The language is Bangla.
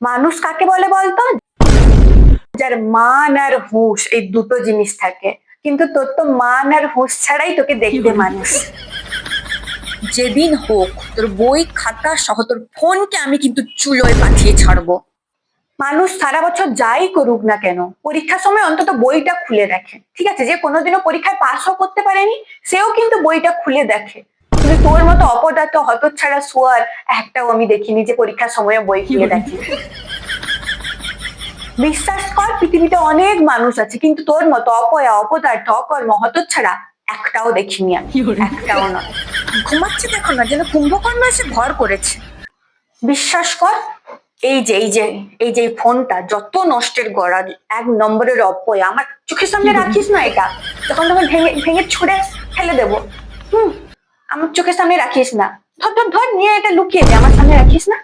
মানুষ কাকে বলে বলতো? যার মান আর হুঁশ এই দুটো জিনিস থাকে, কিন্তু তোর তো মান আর হুঁশ ছাড়াই তোকে দেখবে মানুষ। যেদিন হোক তোর বই খাতা সহ তোর ফোনকে আমি কিন্তু চুলোয় পাঠিয়ে ছাড়বো। মানুষ সারা বছর যাই করুক না কেন, পরীক্ষার সময় অন্তত বইটা খুলে দেখে, ঠিক আছে? যে কোনোদিনও পরীক্ষায় পাসও করতে পারেনি সেও কিন্তু বইটা খুলে দেখে। কিন্তু তোর মতো অপদার্থ হতচ্ছাড়া শুয়ার একটাও আমি দেখিনি যে পরীক্ষার সময় বই খুলে দেখে। বিশ্বাস কর, পৃথিবীতে অনেক মানুষ আছে, কিন্তু তোর মতো অপয়া, অপদার্থ, অকর্ম, হতচ্ছাড়া একটাও দেখিনি আমি, একটাও নয়। ঘুমাচ্ছে দেখো না, যেন কুম্ভকর্ণ এসে ভর করেছে। বিশ্বাস কর, এই যে ফোনটা যত নষ্টের গড়া, 1 নম্বরের অপয়া। আমার চোখের সামনে রাখিস না এটা, যখন তোমার ভেঙে ভেঙে ছুঁড়ে ফেলে দেবো। আমার চোখের সামনে রাখিস না। ধর ধর ধর, নিয়ে এটা লুকিয়ে দে, আমার সামনে রাখিস না।